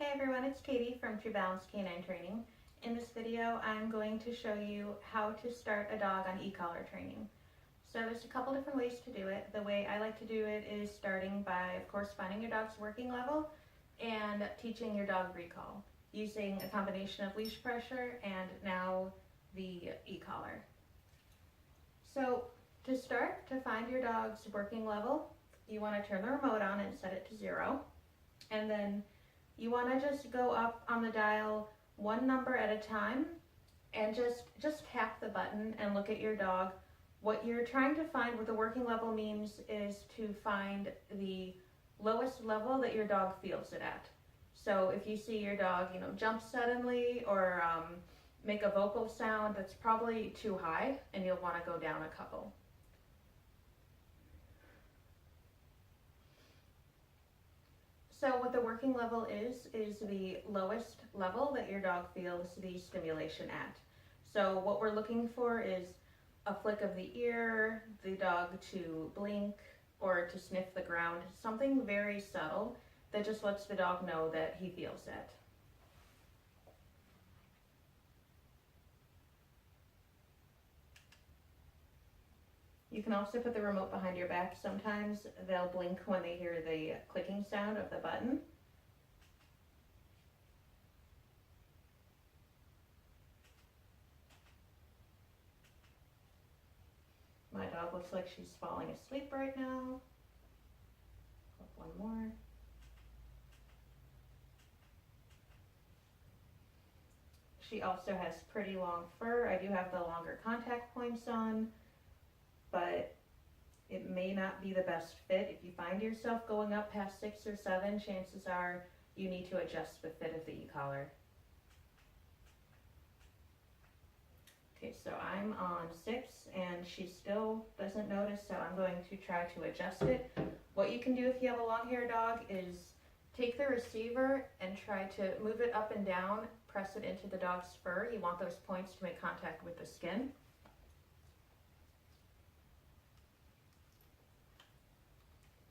Hey everyone, it's Katie from True Balance Canine Training. In this video, I'm going to show you how to start a dog on e-collar training. So there's a couple different ways to do it. The way I like to do it is starting by, of course, finding your dog's working level and teaching your dog recall using a combination of leash pressure and now the e-collar. So to start, to find your dog's working level, you want to turn the remote on and set it to 0. And then you want to just go up on the dial one number at a time and just tap the button and look at your dog. What you're trying to find, what the working level means, is to find the lowest level that your dog feels it at. So if you see your dog, jump suddenly or make a vocal sound, that's probably too high and you'll want to go down a couple. So what the working level is the lowest level that your dog feels the stimulation at. So what we're looking for is a flick of the ear, the dog to blink, or to sniff the ground, something very subtle that just lets the dog know that he feels it. You can also put the remote behind your back. Sometimes they'll blink when they hear the clicking sound of the button. My dog looks like she's falling asleep right now. Click one more. She also has pretty long fur. I do have the longer contact points on, but it may not be the best fit. If you find yourself going up past 6 or 7, chances are you need to adjust the fit of the e-collar. Okay, so I'm on 6 and she still doesn't notice, so I'm going to try to adjust it. What you can do if you have a long-haired dog is take the receiver and try to move it up and down, press it into the dog's fur. You want those points to make contact with the skin.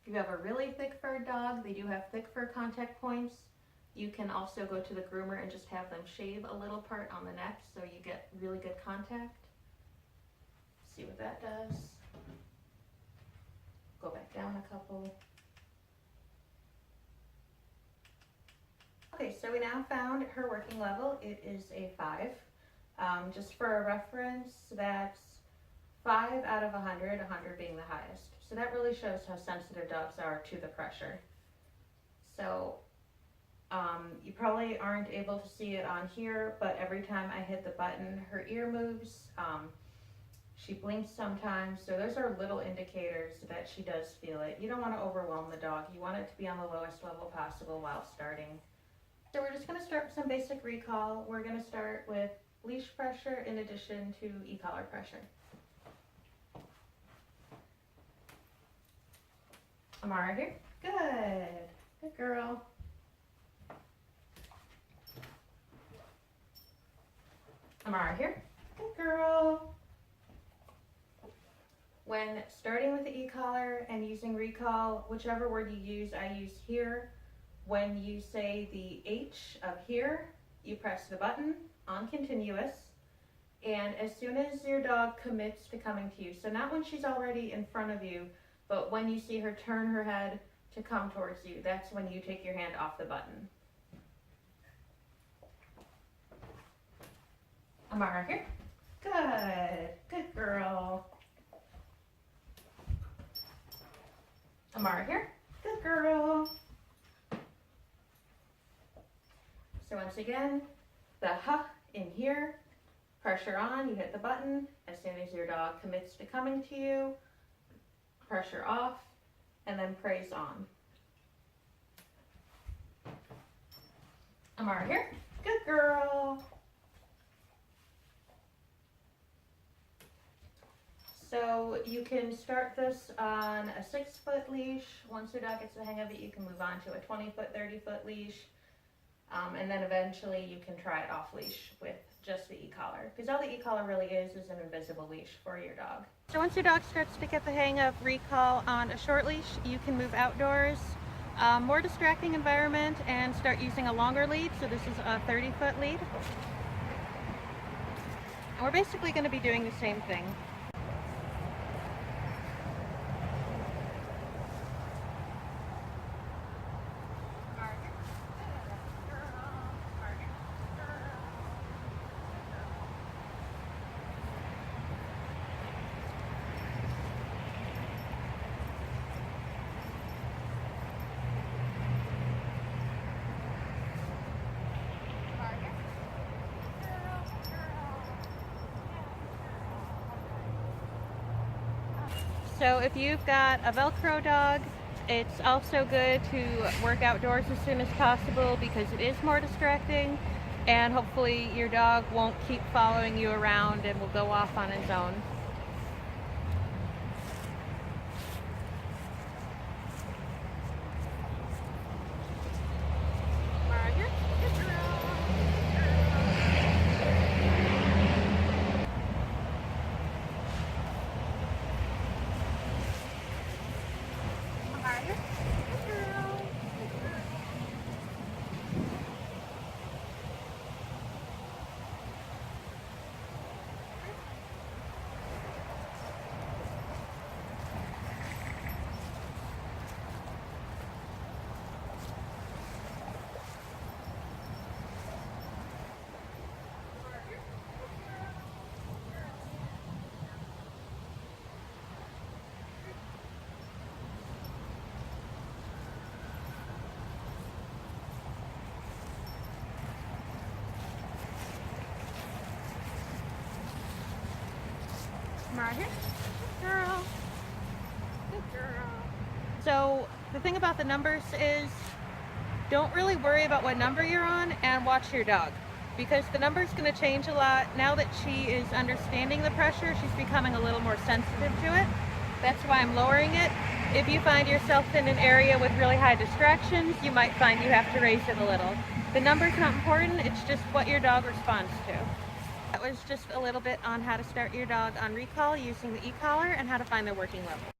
If you have a really thick furred dog, they do have thick fur contact points. You can also go to the groomer and just have them shave a little part on the neck so you get really good contact. See what that does. Go back down a couple. Okay, so we now found her working level. It is a 5. Just for a reference, that's 5 out of 100, 100 being the highest. So that really shows how sensitive dogs are to the pressure. So you probably aren't able to see it on here, but every time I hit the button, her ear moves. She blinks sometimes. So those are little indicators that she does feel it. You don't want to overwhelm the dog. You want it to be on the lowest level possible while starting. So we're just going to start with some basic recall. We're going to start with leash pressure in addition to e-collar pressure. Amara here. Good. Good girl. Amara here. Good girl. When starting with the e-collar and using recall, whichever word you use, I use here. When you say the H of here, you press the button on continuous. And as soon as your dog commits to coming to you, so not when she's already in front of you, but when you see her turn her head to come towards you, that's when you take your hand off the button. Amara here. Good. Good girl. Amara here. Good girl. So once again, the huh in here, pressure on, you hit the button. As soon as your dog commits to coming to you, pressure off, and then praise on. Amara here. Good girl. So you can start this on a 6-foot leash. Once your dog gets the hang of it, you can move on to a 20-foot, 30-foot leash. And then eventually you can try it off leash with just the e-collar, because all the e-collar really is an invisible leash for your dog. So once your dog starts to get the hang of recall on a short leash, you can move outdoors. More distracting environment, and start using a longer lead. So this is a 30-foot lead. And we're basically going to be doing the same thing. So if you've got a Velcro dog, it's also good to work outdoors as soon as possible because it is more distracting, and hopefully your dog won't keep following you around and will go off on his own. Margaret, good girl, good girl. So the thing about the numbers is, don't really worry about what number you're on and watch your dog, because the number's going to change a lot. Now that she is understanding the pressure, she's becoming a little more sensitive to it. That's why I'm lowering it. If you find yourself in an area with really high distractions, you might find you have to raise it a little. The number's not important, it's just what your dog responds to. That was just a little bit on how to start your dog on recall using the e-collar and how to find their working level.